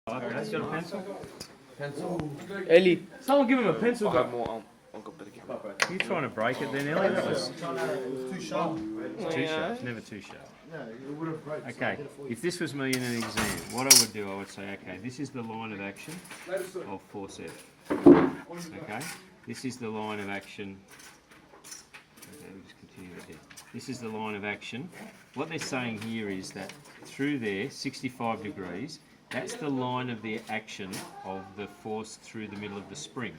He's got a pencil? Pencil. Ellie, someone give him a pencil. I have more. I've got better camera. You trying to break it then, Ellie? That was Too sharp. too sharp. It's never too sharp. No, it would have broke. Okay, if this was me in an exam, what I would do, I would say, okay, this is the line of action of force F. Okay, this is the line of action. Okay, we'll just continue it there. This is the line of action. What they're saying here is that through there, 65 degrees, that's the line of the action of the force through the middle of the spring.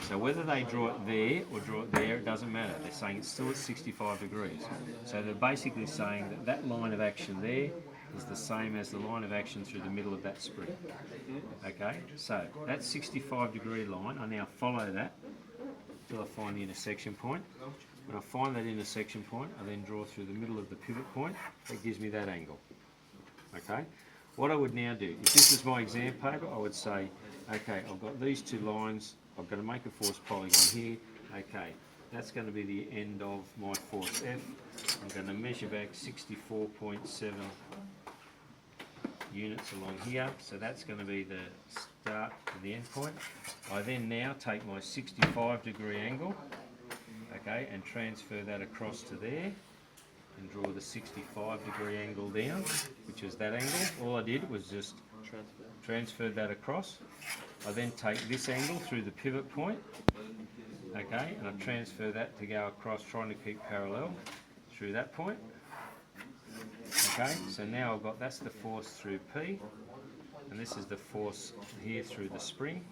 So whether they draw it there or draw it there, it doesn't matter. They're saying it's still at 65 degrees. So they're basically saying that that line of action there is the same as the line of action through the middle of that spring. Okay, so that 65 degree line, I now follow that till I find the intersection point. When I find that intersection point, I then draw through the middle of the pivot point. That gives me that angle. Okay, what I would now do, if this was my exam paper, I would say, okay, I've got these two lines, I've got to make a force polygon here. Okay, that's going to be the end of my force F. I'm going to measure back 64.7 units along here, so that's going to be the start to the end point. I then now take my 65 degree angle, okay, and transfer that across to there and draw the 65 degree angle down, which is that angle. All I did was just transfer that across. I then take this angle through the pivot point, okay, and I transfer that to go across, trying to keep parallel through that point. Okay, so now I've got, that's the force through P, and this is the force here through the spring.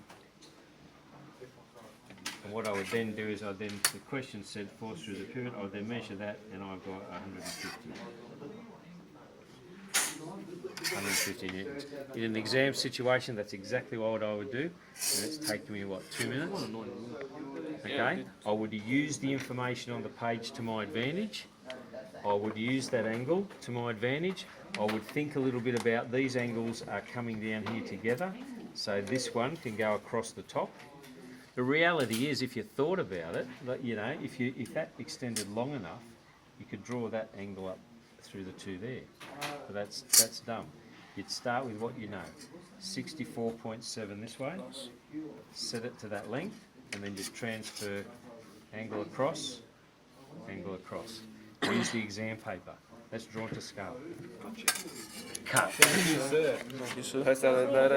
And what I would then do is the question said force through the pivot, I would then measure that, and I've got 150 newtons. In an exam situation, that's exactly what I would do, and it's taking me, what, 2 minutes? Okay, I would use the information on the page to my advantage. I would use that angle to my advantage. I would think a little bit about these angles are coming down here together, so this one can go across the top. The reality is, if you thought about it, you know, if that extended long enough, you could draw that angle up through the two there. But that's dumb. You'd start with what you know, 64.7 this way, set it to that length, and then just transfer angle across, angle across. Use the exam paper. That's drawn to scale. Cut. Thank you, sir. You should have said that.